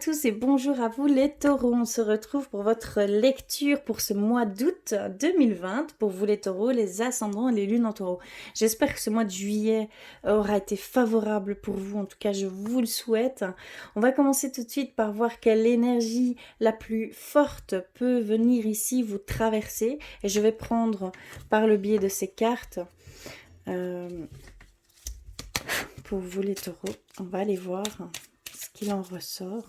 tous et bonjour à vous les taureaux. On se retrouve pour votre lecture pour ce mois d'août 2020. Pour vous les taureaux, les ascendants et les lunes en taureau. J'espère que ce mois de juillet aura été favorable pour vous. En tout cas, je vous le souhaite. On va commencer tout de suite par voir quelle énergie la plus forte peut venir ici vous traverser. Et je vais prendre par le biais de ces cartes pour vous les taureaux. On va aller voir ce qu'il en ressort.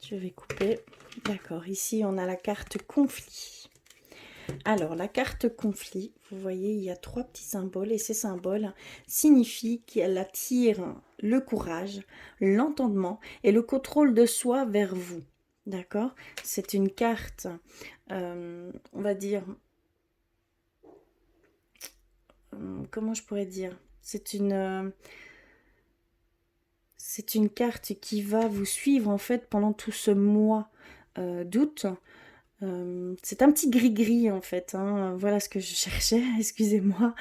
Je vais couper. D'accord, ici on a la carte conflit. Alors la carte conflit, vous voyez, il y a 3 petits symboles et ces symboles signifient qu'elle attire le courage, l'entendement et le contrôle de soi vers vous. D'accord? C'est une carte, on va dire, comment je pourrais dire? C'est une carte qui va vous suivre en fait pendant tout ce mois d'août. C'est un petit gris-gris en fait, hein. Voilà ce que je cherchais, excusez-moi.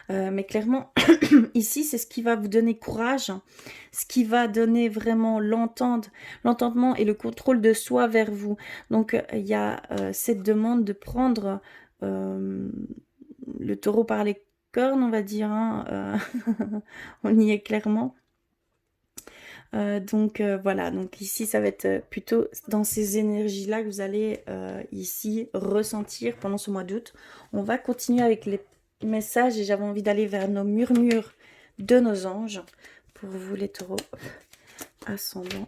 Mais clairement, ici, c'est ce qui va vous donner courage, ce qui va donner vraiment l'entendement et le contrôle de soi vers vous. Donc, il y a cette demande de prendre le taureau par les cornes, on va dire, hein. On y est clairement. Voilà, donc ici ça va être plutôt dans ces énergies-là que vous allez ici ressentir pendant ce mois d'août. On va continuer avec les messages et j'avais envie d'aller vers nos murmures de nos anges. Pour vous les taureaux, ascendant,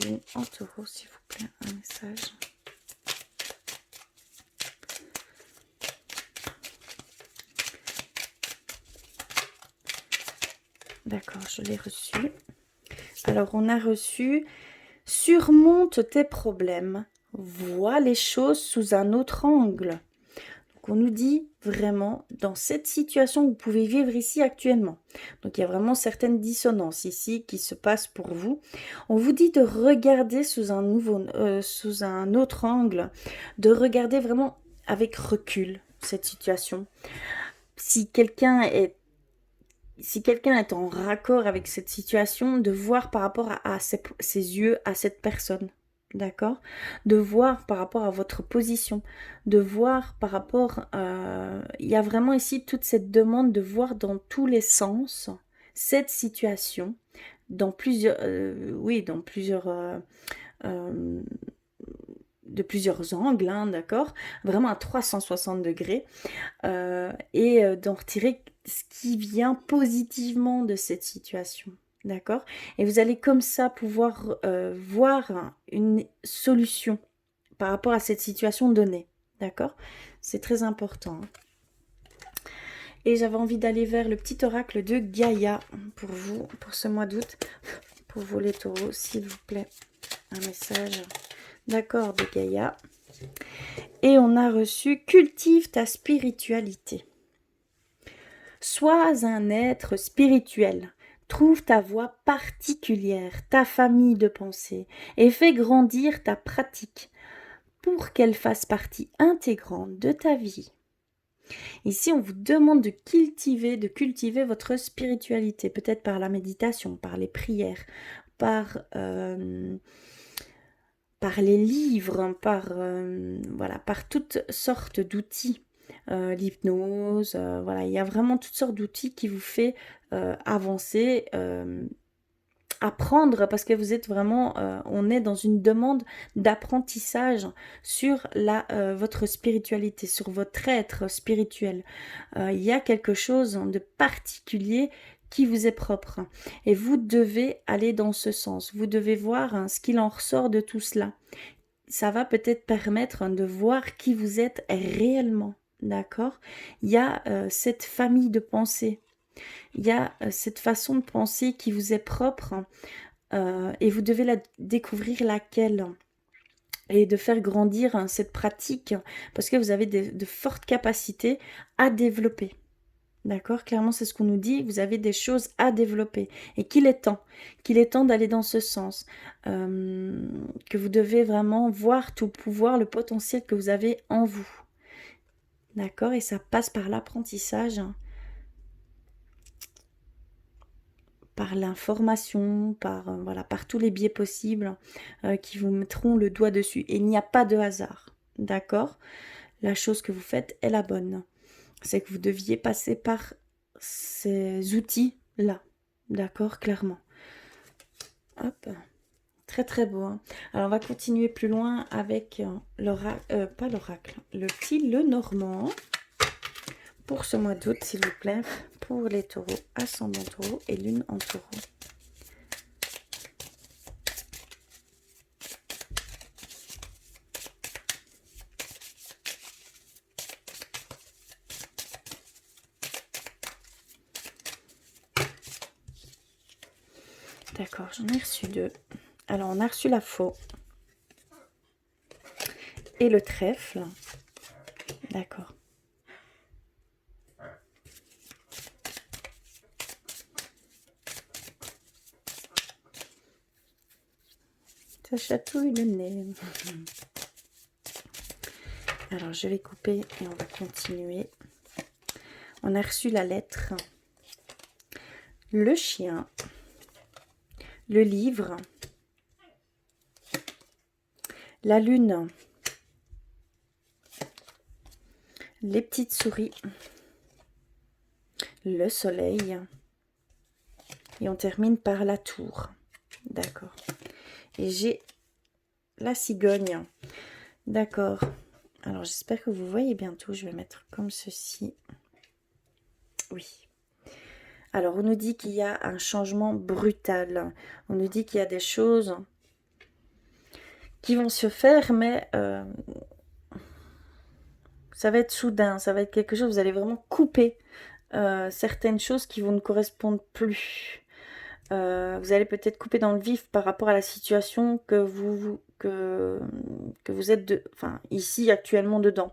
lune en taureau, s'il vous plaît, un message. D'accord, je l'ai reçu. Alors, on a reçu « Surmonte tes problèmes, vois les choses sous un autre angle ». Donc, on nous dit vraiment, dans cette situation que vous pouvez vivre ici actuellement. Donc, il y a vraiment certaines dissonances ici qui se passent pour vous. On vous dit de regarder sous un autre angle, de regarder vraiment avec recul cette situation. Si quelqu'un est en raccord avec cette situation, de voir par rapport à ses yeux, à cette personne, d'accord? De voir par rapport à votre position, de voir par rapport... il y a vraiment ici toute cette demande de voir dans tous les sens cette situation, dans plusieurs... de plusieurs angles, hein, d'accord? Vraiment à 360 degrés. Et d'en retirer ce qui vient positivement de cette situation. D'accord? Et vous allez comme ça pouvoir voir une solution par rapport à cette situation donnée. D'accord? C'est très important. Et j'avais envie d'aller vers le petit oracle de Gaïa pour vous, pour ce mois d'août. Pour vous les taureaux, s'il vous plaît. Un message d'accord de Gaïa. Et on a reçu « Cultive ta spiritualité ». Sois un être spirituel, trouve ta voie particulière, ta famille de pensée, et fais grandir ta pratique pour qu'elle fasse partie intégrante de ta vie. Ici, on vous demande de cultiver votre spiritualité, peut-être par la méditation, par les prières, par les livres, par toutes sortes d'outils. L'hypnose, voilà, il y a vraiment toutes sortes d'outils qui vous fait avancer, apprendre, parce que vous êtes vraiment, on est dans une demande d'apprentissage sur votre spiritualité, sur votre être spirituel. Il y a quelque chose de particulier qui vous est propre et vous devez aller dans ce sens. Vous devez voir ce qu'il en ressort de tout cela. Ça va peut-être permettre de voir qui vous êtes réellement. D'accord? Il y a cette famille de pensée, il y a cette façon de penser qui vous est propre et vous devez découvrir laquelle et de faire grandir cette pratique parce que vous avez de fortes capacités à développer. D'accord? Clairement, c'est ce qu'on nous dit. Vous avez des choses à développer et qu'il est temps d'aller dans ce sens. Que vous devez vraiment voir tout le pouvoir, le potentiel que vous avez en vous. D'accord? Et ça passe par l'apprentissage, par l'information, par, voilà, par tous les biais possibles qui vous mettront le doigt dessus. Et il n'y a pas de hasard. D'accord? La chose que vous faites est la bonne. C'est que vous deviez passer par ces outils-là. D'accord? Clairement. Hop. Très très beau. Hein. Alors on va continuer plus loin avec l'oracle, pas l'oracle, le petit Lenormand. Pour ce mois d'août, s'il vous plaît, pour les taureaux, ascendant taureau et lune en taureau. D'accord, j'en ai reçu 2. Alors, on a reçu la faux et le trèfle. D'accord. Ça chatouille le nez. Alors, je vais couper et on va continuer. On a reçu la lettre, le chien, le livre, la lune, les petites souris, le soleil et on termine par la tour. D'accord. Et j'ai la cigogne. D'accord. Alors, j'espère que vous voyez bientôt. Je vais mettre comme ceci. Oui. Alors, on nous dit qu'il y a un changement brutal. On nous dit qu'il y a des choses qui vont se faire, mais ça va être soudain. Ça va être quelque chose, vous allez vraiment couper certaines choses qui vous ne correspondent plus. Vous allez peut-être couper dans le vif par rapport à la situation que vous êtes ici actuellement dedans.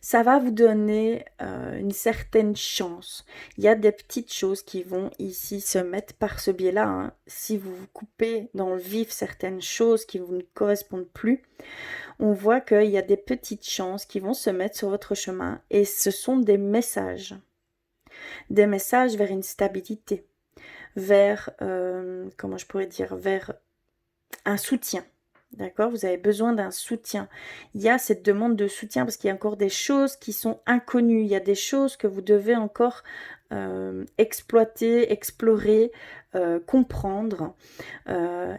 Ça va vous donner une certaine chance. Il y a des petites choses qui vont ici se mettre par ce biais-là. Hein. Si vous vous coupez dans le vif certaines choses qui vous ne correspondent plus, on voit qu'il y a des petites chances qui vont se mettre sur votre chemin. Et ce sont des messages. Des messages vers une stabilité. Vers, comment je pourrais dire, vers un soutien. D'accord? Vous avez besoin d'un soutien. Il y a cette demande de soutien parce qu'il y a encore des choses qui sont inconnues. Il y a des choses que vous devez encore exploiter, explorer, comprendre.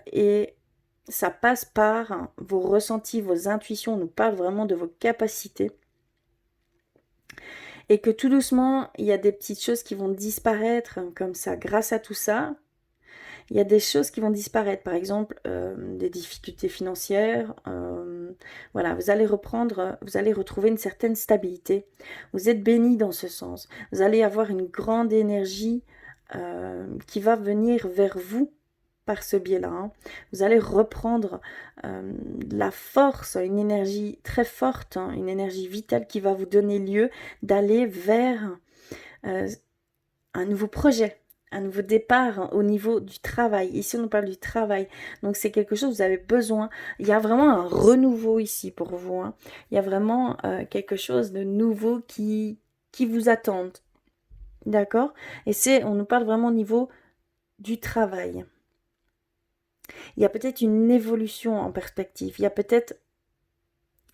Et ça passe par vos ressentis, vos intuitions. On nous parle vraiment de vos capacités. Et que tout doucement, il y a des petites choses qui vont disparaître comme ça grâce à tout ça. Il y a des choses qui vont disparaître, par exemple des difficultés financières. Voilà, vous allez retrouver une certaine stabilité. Vous êtes béni dans ce sens. Vous allez avoir une grande énergie qui va venir vers vous par ce biais-là. Hein. Vous allez reprendre la force, une énergie très forte, hein, une énergie vitale qui va vous donner lieu d'aller vers un nouveau projet. Un nouveau départ au niveau du travail. Ici, on nous parle du travail. Donc, c'est quelque chose, vous avez besoin. Il y a vraiment un renouveau ici pour vous. Hein. Il y a vraiment quelque chose de nouveau qui vous attend. D'accord? Et on nous parle vraiment au niveau du travail. Il y a peut-être une évolution en perspective. Il y a peut-être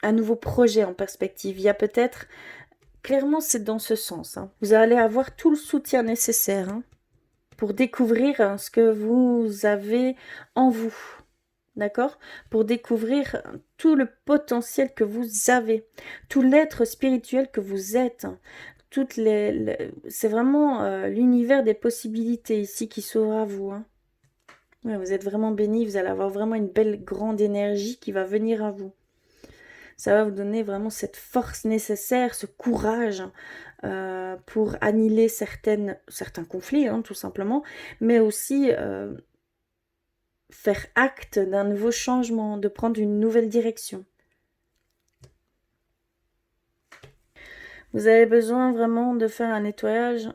un nouveau projet en perspective. Il y a peut-être... Clairement, c'est dans ce sens. Hein. Vous allez avoir tout le soutien nécessaire. Hein, pour découvrir ce que vous avez en vous, d'accord? Pour découvrir tout le potentiel que vous avez, tout l'être spirituel que vous êtes, c'est vraiment l'univers des possibilités ici qui s'ouvre à vous. Hein. Ouais, vous êtes vraiment béni, vous allez avoir vraiment une belle grande énergie qui va venir à vous. Ça va vous donner vraiment cette force nécessaire, ce courage pour annihiler certains conflits, hein, tout simplement, mais aussi faire acte d'un nouveau changement, de prendre une nouvelle direction. Vous avez besoin vraiment de faire un nettoyage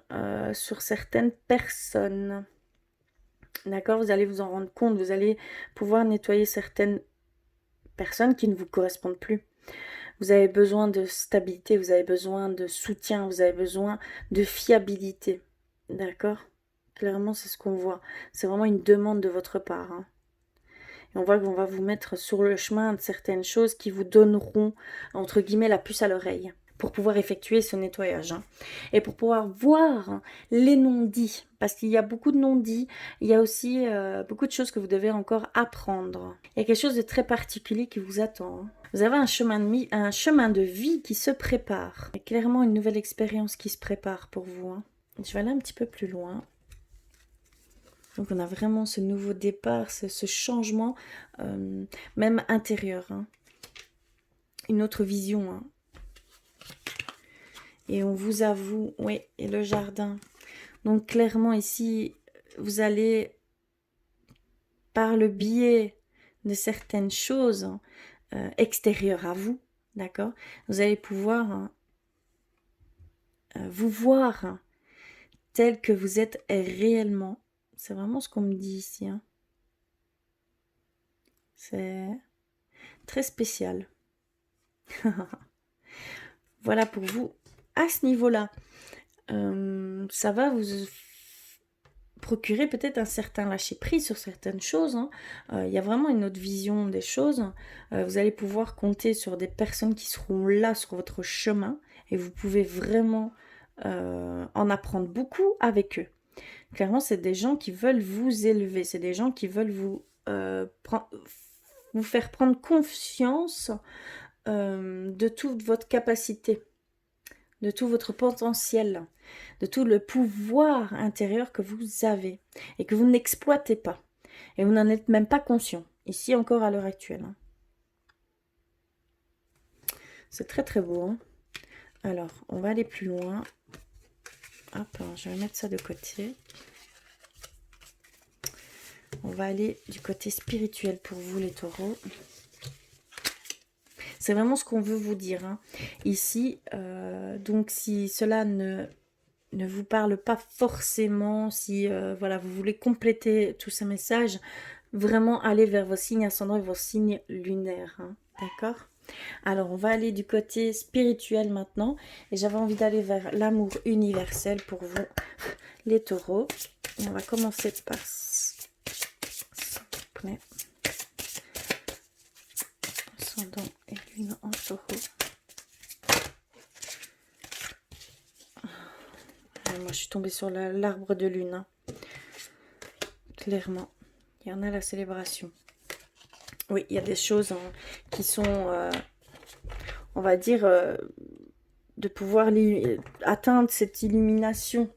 sur certaines personnes. D'accord? Vous allez vous en rendre compte. Vous allez pouvoir nettoyer certaines personnes qui ne vous correspondent plus. Vous avez besoin de stabilité, vous avez besoin de soutien, vous avez besoin de fiabilité. D'accord? Clairement, c'est ce qu'on voit. C'est vraiment une demande de votre part. Hein. Et on voit qu'on va vous mettre sur le chemin de certaines choses qui vous donneront, entre guillemets, la puce à l'oreille pour pouvoir effectuer ce nettoyage. Hein. Et pour pouvoir voir les non-dits, parce qu'il y a beaucoup de non-dits, il y a aussi beaucoup de choses que vous devez encore apprendre. Il y a quelque chose de très particulier qui vous attend. Hein. Vous avez un chemin de vie qui se prépare. Il y a clairement une nouvelle expérience qui se prépare pour vous. Hein. Je vais aller un petit peu plus loin. Donc on a vraiment ce nouveau départ, ce changement, même intérieur. Hein. Une autre vision. Hein. Et on vous avoue, oui, et le jardin. Donc clairement ici, vous allez, par le biais de certaines choses extérieures à vous, d'accord, vous allez pouvoir vous voir tel que vous êtes réellement. C'est vraiment ce qu'on me dit ici. Hein. C'est très spécial. Voilà pour vous. À ce niveau-là, ça va vous procurer peut-être un certain lâcher-prise sur certaines choses. Hein. Il y a vraiment une autre vision des choses. Vous allez pouvoir compter sur des personnes qui seront là sur votre chemin et vous pouvez vraiment en apprendre beaucoup avec eux. Clairement, c'est des gens qui veulent vous élever, c'est des gens qui veulent vous faire prendre conscience de toute votre capacité, de tout votre potentiel, de tout le pouvoir intérieur que vous avez et que vous n'exploitez pas. Et vous n'en êtes même pas conscient, ici encore à l'heure actuelle. Hein. C'est très très beau. Hein. Alors, on va aller plus loin. Hop, je vais mettre ça de côté. On va aller du côté spirituel pour vous les taureaux. C'est vraiment ce qu'on veut vous dire. Hein. Ici, donc si cela ne vous parle pas forcément, si voilà, vous voulez compléter tout ce message, vraiment allez vers vos signes ascendants et vos signes lunaires. Hein. D'accord ? Alors, on va aller du côté spirituel maintenant. Et j'avais envie d'aller vers l'amour universel pour vous, les taureaux. Et on va commencer par s'il vous plaît. Ascendant et lune en taureau. Moi, je suis tombée sur l'arbre de lune. Hein. Clairement. Il y en a la célébration. Oui, il y a des choses hein, qui sont, on va dire, de pouvoir atteindre cette illumination.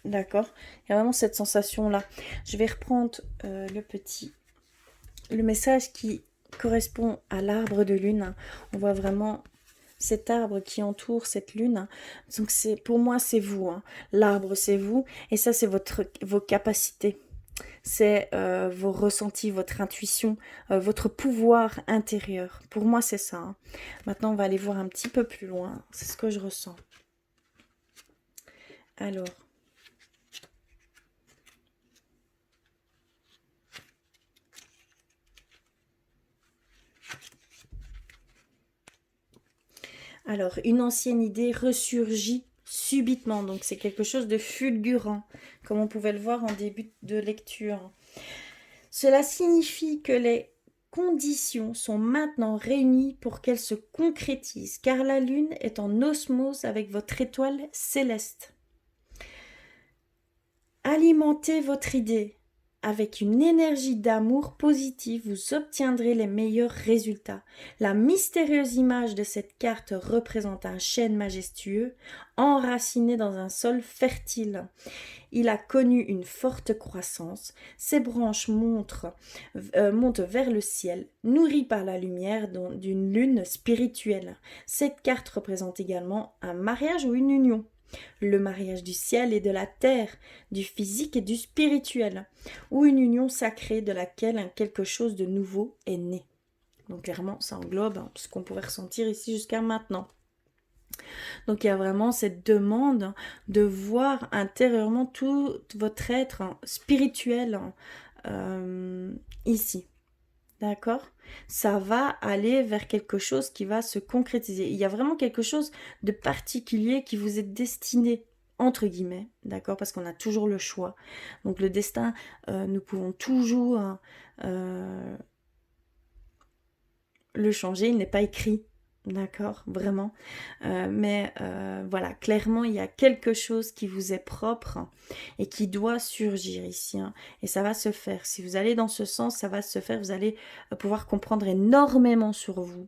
D'accord? Il y a vraiment cette sensation-là. Je vais reprendre le message qui correspond à l'arbre de lune. On voit vraiment cet arbre qui entoure cette lune. Donc pour moi, c'est vous. Hein. L'arbre, c'est vous. Et ça, c'est vos capacités. C'est vos ressentis, votre intuition, votre pouvoir intérieur. Pour moi, c'est ça. Hein. Maintenant, on va aller voir un petit peu plus loin. C'est ce que je ressens. Alors. Alors, une ancienne idée ressurgit subitement. Donc, c'est quelque chose de fulgurant, comme on pouvait le voir en début de lecture. Cela signifie que les conditions sont maintenant réunies pour qu'elles se concrétisent, car la Lune est en osmose avec votre étoile céleste. Alimentez votre idée. Avec une énergie d'amour positive, vous obtiendrez les meilleurs résultats. La mystérieuse image de cette carte représente un chêne majestueux, enraciné dans un sol fertile. Il a connu une forte croissance. Ses branches montent vers le ciel, nourries par la lumière d'une lune spirituelle. Cette carte représente également un mariage ou une union. Le mariage du ciel et de la terre, du physique et du spirituel, ou une union sacrée de laquelle quelque chose de nouveau est né. Donc clairement, ça englobe ce qu'on pouvait ressentir ici jusqu'à maintenant. Donc il y a vraiment cette demande de voir intérieurement tout votre être spirituel ici. D'accord? Ça va aller vers quelque chose qui va se concrétiser. Il y a vraiment quelque chose de particulier qui vous est destiné, entre guillemets, d'accord? Parce qu'on a toujours le choix. Donc le destin, nous pouvons toujours le changer, il n'est pas écrit. D'accord, vraiment. Mais voilà, clairement, il y a quelque chose qui vous est propre et qui doit surgir ici. Hein. Et ça va se faire. Si vous allez dans ce sens, ça va se faire. Vous allez pouvoir comprendre énormément sur vous.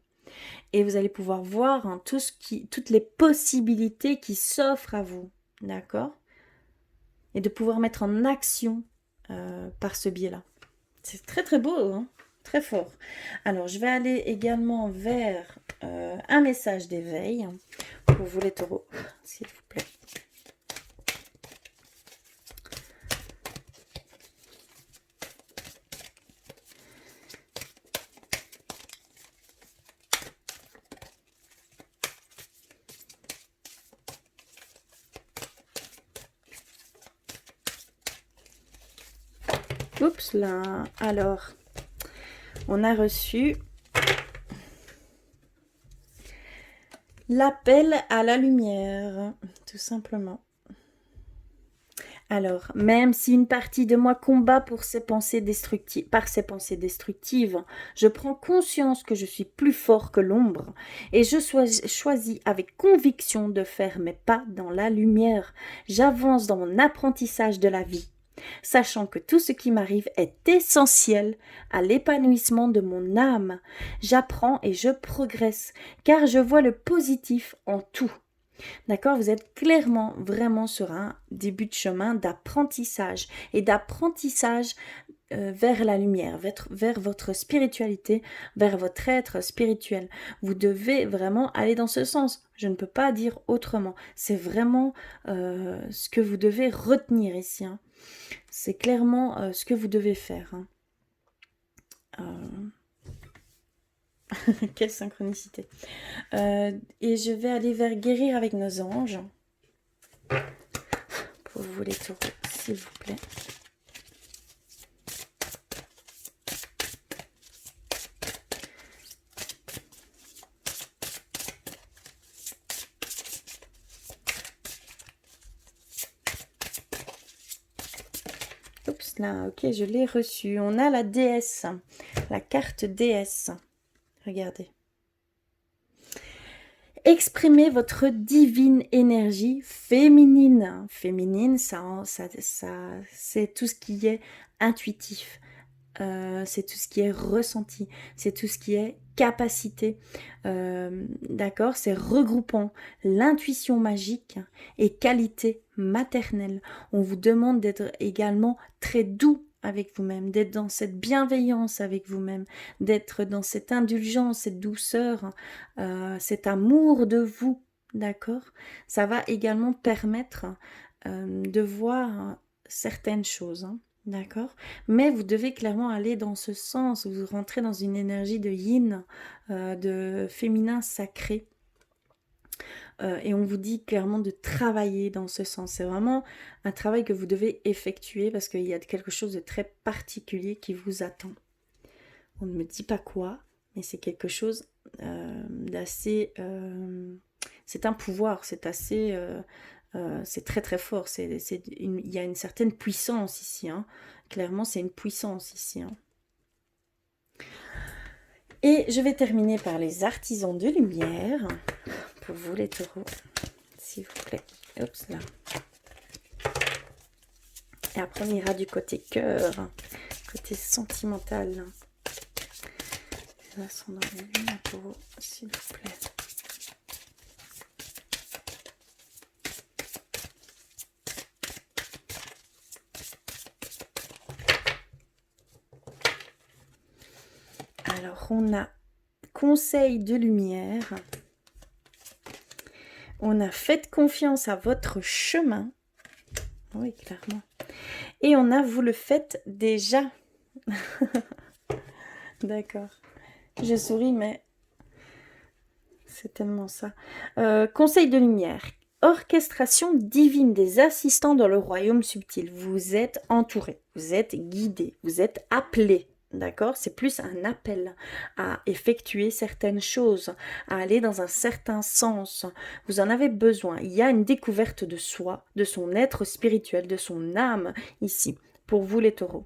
Et vous allez pouvoir voir hein, toutes les possibilités qui s'offrent à vous. D'accord? Et de pouvoir mettre en action par ce biais-là. C'est très très beau, hein, très fort. Alors, je vais aller également vers un message d'éveil pour vous les taureaux, s'il vous plaît. Oups là. Alors, on a reçu l'appel à la lumière, tout simplement. Alors, même si une partie de moi combat pour ses pensées destructives, par ses pensées destructives, je prends conscience que je suis plus fort que l'ombre et je choisis avec conviction de faire mes pas dans la lumière. J'avance dans mon apprentissage de la vie, sachant que tout ce qui m'arrive est essentiel à l'épanouissement de mon âme. J'apprends et je progresse, car je vois le positif en tout. D'accord? Vous êtes clairement vraiment sur un début de chemin d'apprentissage et d'apprentissage vers la lumière, vers votre spiritualité, vers votre être spirituel. Vous devez vraiment aller dans ce sens. Je ne peux pas dire autrement. C'est vraiment ce que vous devez retenir ici. Hein. C'est clairement ce que vous devez faire. Hein. Quelle synchronicité. Et je vais aller vers guérir avec nos anges. Pour vous les taureaux, s'il vous plaît. Oups, là, ok, je l'ai reçu. On a la déesse, la carte déesse. Regardez. Exprimez votre divine énergie féminine. Féminine, ça c'est tout ce qui est intuitif. C'est tout ce qui est ressenti, c'est tout ce qui est capacité, d'accord, c'est regroupant l'intuition magique et qualité maternelle. On vous demande d'être également très doux avec vous-même, d'être dans cette bienveillance avec vous-même, d'être dans cette indulgence, cette douceur, cet amour de vous, d'accord. Ça va également permettre de voir certaines choses, hein. D'accord? Mais vous devez clairement aller dans ce sens, vous rentrez dans une énergie de yin, de féminin sacré. Et on vous dit clairement de travailler dans ce sens. C'est vraiment un travail que vous devez effectuer parce qu'il y a quelque chose de très particulier qui vous attend. On ne me dit pas quoi, mais c'est quelque chose d'assez... c'est un pouvoir, c'est assez... c'est très très fort, il y a une certaine puissance ici, hein. Clairement c'est une puissance ici. Hein. Et je vais terminer par les artisans de lumière, pour vous les taureaux, s'il vous plaît. Oups là. Et après on ira du côté cœur, côté sentimental. L'ascendant de lumière, taureau, s'il vous plaît. Alors, on a conseil de lumière. On a faites confiance à votre chemin. Oui, clairement. Et on a vous le faites déjà. D'accord. Je souris, mais C'est tellement ça. Conseil de lumière. Orchestration divine des assistants dans le royaume subtil. Vous êtes entouré, vous êtes guidé, vous êtes appelé. D'accord? C'est plus un appel à effectuer certaines choses, à aller dans un certain sens. Vous en avez besoin. Il y a une découverte de soi, de son être spirituel, de son âme ici, pour vous les taureaux.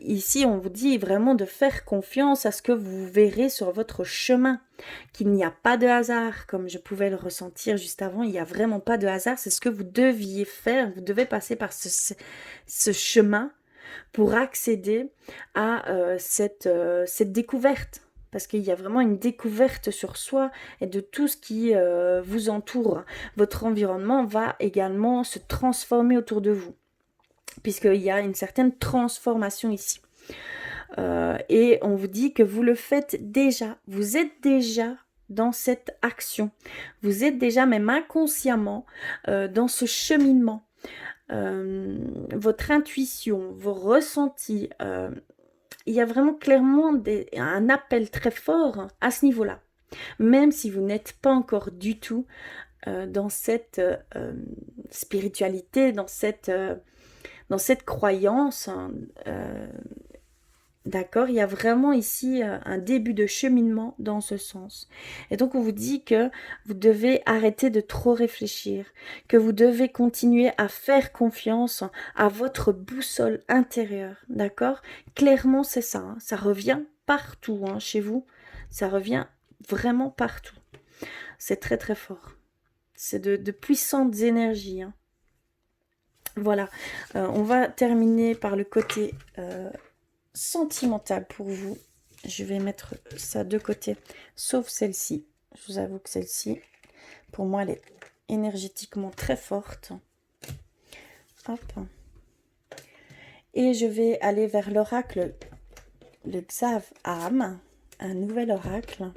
Ici, on vous dit vraiment de faire confiance à ce que vous verrez sur votre chemin, qu'il n'y a pas de hasard, comme je pouvais le ressentir juste avant, il n'y a vraiment pas de hasard, c'est ce que vous deviez faire, vous devez passer par ce chemin pour accéder à cette découverte. Parce qu'il y a vraiment une découverte sur soi et de tout ce qui vous entoure. Votre environnement va également se transformer autour de vous, puisqu'il y a une certaine transformation ici. Et on vous dit que vous le faites déjà. Vous êtes déjà dans cette action. Vous êtes déjà, même inconsciemment, dans ce cheminement. Votre intuition, vos ressentis, il y a vraiment clairement un appel très fort à ce niveau-là. Même si vous n'êtes pas encore du tout dans cette spiritualité, dans cette croyance, hein, d'accord, il y a vraiment ici un début de cheminement dans ce sens. Et donc on vous dit que vous devez arrêter de trop réfléchir, que vous devez continuer à faire confiance à votre boussole intérieure, d'accord? Clairement c'est ça, hein, ça revient partout hein, chez vous, ça revient vraiment partout. C'est très très fort. C'est de puissantes énergies. Hein. Voilà, on va terminer par le côté sentimental pour vous. Je vais mettre ça de côté, sauf celle-ci. Je vous avoue que celle-ci, pour moi, elle est énergétiquement très forte. Hop. Et je vais aller vers l'oracle, le Xav Am, un nouvel oracle,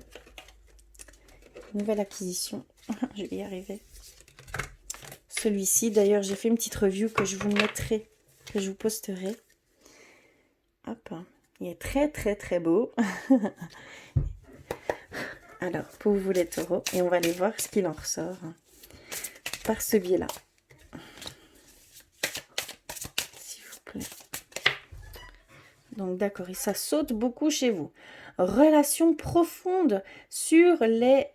nouvelle acquisition. Je vais y arriver. Celui-ci, d'ailleurs, j'ai fait une petite review que je vous mettrai, que je vous posterai. Hop, il est très très très beau. Alors, pour vous les taureaux, et on va aller voir ce qu'il en ressort par ce biais-là. S'il vous plaît. Donc d'accord, et ça saute beaucoup chez vous. Relation profonde sur les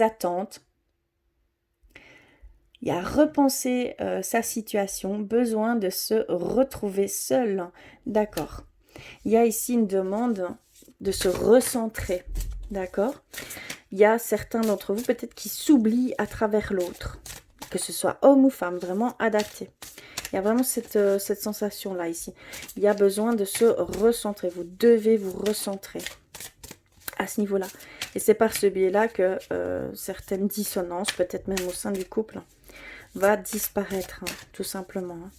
attentes. Il y a repenser sa situation, besoin de se retrouver seul. D'accord. Il y a ici une demande de se recentrer. D'accord. Il y a certains d'entre vous peut-être qui s'oublient à travers l'autre. Que ce soit homme ou femme, vraiment adapté. Il y a vraiment cette sensation-là ici. Il y a besoin de se recentrer. Vous devez vous recentrer à ce niveau-là. Et c'est par ce biais-là que certaines dissonances, peut-être même au sein du couple, va disparaître, hein, tout simplement. Hein.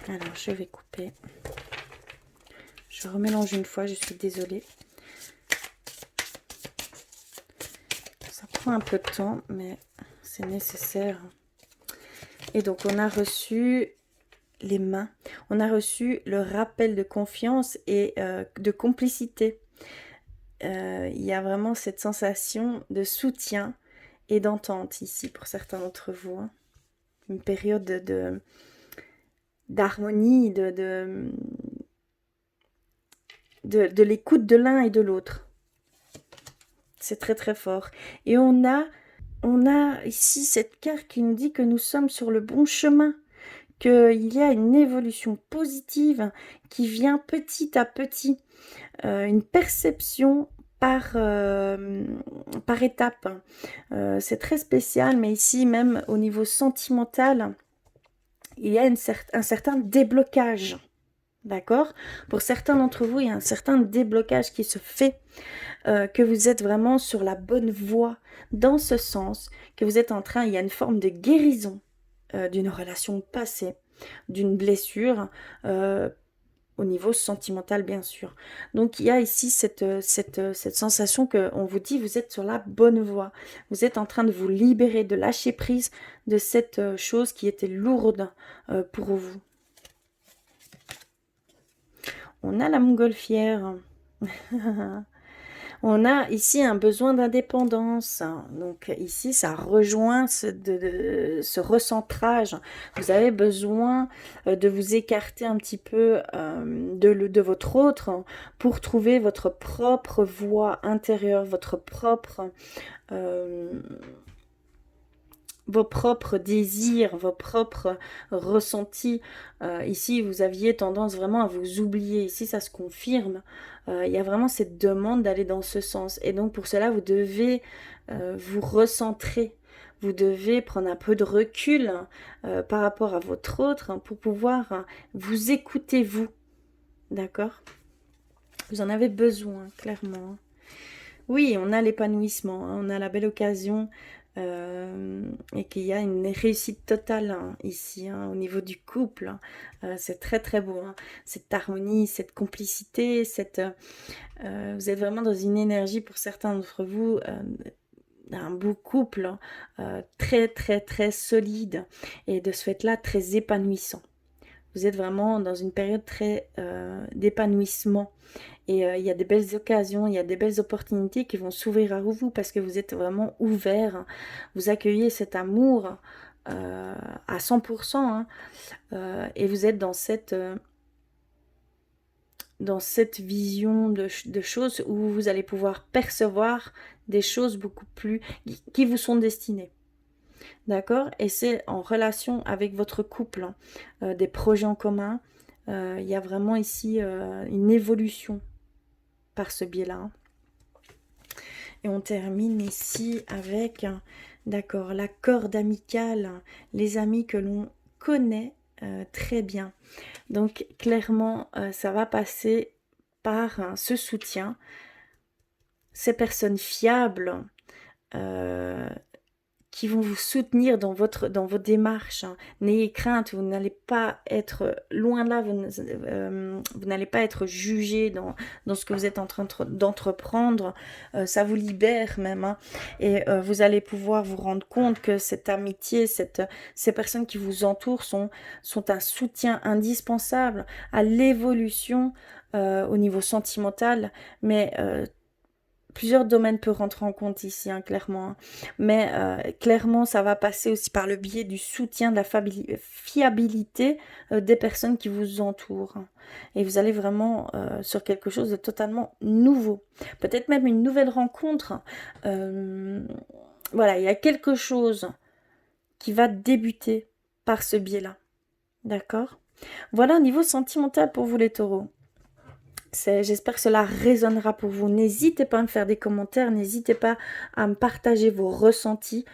Alors, je vais couper. Je remélange une fois, je suis désolée. Ça prend un peu de temps, mais c'est nécessaire. Et donc, on a reçu les mains. On a reçu le rappel de confiance et de complicité. Il y a vraiment cette sensation de soutien et d'entente ici pour certains d'entre vous. Hein. Une période d'harmonie, de l'écoute de l'un et de l'autre. C'est très très fort. Et on a ici cette carte qui nous dit que nous sommes sur le bon chemin, qu'il y a une évolution positive qui vient petit à petit, une perception par étape. C'est très spécial, mais ici même au niveau sentimental, il y a un certain déblocage. D'accord? Pour certains d'entre vous, il y a un certain déblocage qui se fait, que vous êtes vraiment sur la bonne voie, dans ce sens, que vous êtes en train, il y a une forme de guérison d'une relation passée, d'une blessure, au niveau sentimental bien sûr. Donc il y a ici cette sensation qu'on vous dit, vous êtes sur la bonne voie, vous êtes en train de vous libérer, de lâcher prise de cette chose qui était lourde pour vous. On a la montgolfière. On a ici un besoin d'indépendance. Donc ici, ça rejoint ce recentrage. Vous avez besoin de vous écarter un petit peu de votre autre pour trouver votre propre voie intérieure, votre propre... vos propres désirs, vos propres ressentis. Ici, vous aviez tendance vraiment à vous oublier. Ici, ça se confirme. Il y a vraiment cette demande d'aller dans ce sens. Et donc, pour cela, vous devez vous recentrer. Vous devez prendre un peu de recul par rapport à votre autre pour pouvoir vous écouter, vous. D'accord? Vous en avez besoin, clairement. Oui, on a l'épanouissement, hein, on a la belle occasion et qu'il y a une réussite totale hein, ici, hein, au niveau du couple. Hein. C'est très très beau, hein. Cette harmonie, cette complicité, vous êtes vraiment dans une énergie pour certains d'entre vous, un beau couple, hein, très très très solide et de ce fait-là très épanouissant. Vous êtes vraiment dans une période très d'épanouissement. Et il y a des belles occasions, il y a des belles opportunités qui vont s'ouvrir à vous parce que vous êtes vraiment ouvert. Vous accueillez cet amour à 100%. Hein, et vous êtes dans cette vision de choses où vous allez pouvoir percevoir des choses beaucoup plus qui vous sont destinées. D'accord? Et c'est en relation avec votre couple, hein, des projets en commun. Il y a vraiment ici une évolution par ce biais-là. Hein. Et on termine ici avec, d'accord, la corde amicale, les amis que l'on connaît très bien. Donc clairement, ça va passer par ce soutien, ces personnes fiables, qui vont vous soutenir dans vos démarches. Hein. N'ayez crainte, vous n'allez pas être loin de là, vous n'allez pas être jugé dans ce que vous êtes en train d'entreprendre. Ça vous libère même. Hein. Et vous allez pouvoir vous rendre compte que cette amitié, ces personnes qui vous entourent sont un soutien indispensable à l'évolution au niveau sentimental, mais plusieurs domaines peuvent rentrer en compte ici, hein, clairement. Hein. Mais clairement, ça va passer aussi par le biais du soutien, de la fiabilité des personnes qui vous entourent. Hein. Et vous allez vraiment sur quelque chose de totalement nouveau. Peut-être même une nouvelle rencontre. Voilà, il y a quelque chose qui va débuter par ce biais-là. D'accord ? Voilà un niveau sentimental pour vous les taureaux. J'espère que cela résonnera pour vous. N'hésitez pas à me faire des commentaires, n'hésitez pas à me partager vos ressentis,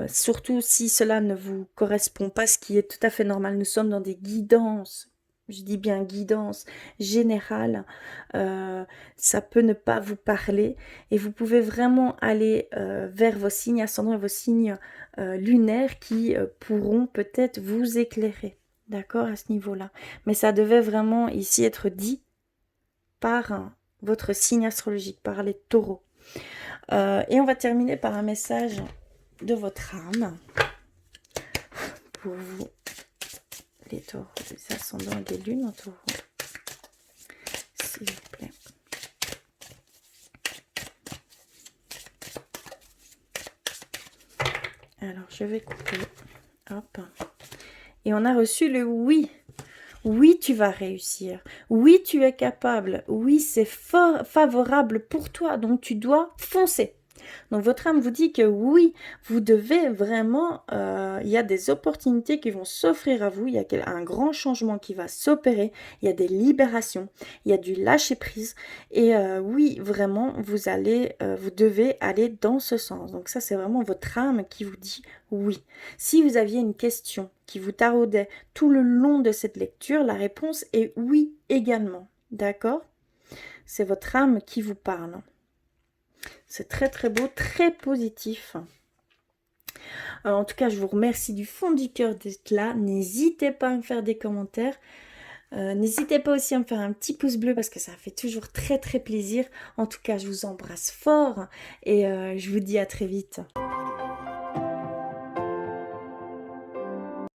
surtout si cela ne vous correspond pas, ce qui est tout à fait normal. Nous sommes dans des guidances, je dis bien guidance générale, ça peut ne pas vous parler et vous pouvez vraiment aller vers vos signes ascendants et vos signes lunaires qui pourront peut-être vous éclairer, d'accord, à ce niveau-là. Mais ça devait vraiment ici être dit par votre signe astrologique, par les taureaux. Et on va terminer par un message de votre âme pour vous, les taureaux, les ascendants et les lunes en taureau. S'il vous plaît. Alors, je vais couper. Hop. Et on a reçu le oui. Oui, tu vas réussir. Oui, tu es capable. Oui, c'est favorable pour toi. Donc, tu dois foncer. Donc, votre âme vous dit que oui, vous devez vraiment... il y a des opportunités qui vont s'offrir à vous. Il y a un grand changement qui va s'opérer. Il y a des libérations. Il y a du lâcher-prise. Et oui, vraiment, vous devez aller dans ce sens. Donc, ça, c'est vraiment votre âme qui vous dit oui. Si vous aviez une question qui vous taraudait tout le long de cette lecture, la réponse est oui également. D'accord ? C'est votre âme qui vous parle. C'est très très beau, très positif. En tout cas, je vous remercie du fond du cœur d'être là. N'hésitez pas à me faire des commentaires. N'hésitez pas aussi à me faire un petit pouce bleu parce que ça fait toujours très très plaisir. En tout cas, je vous embrasse fort et je vous dis à très vite.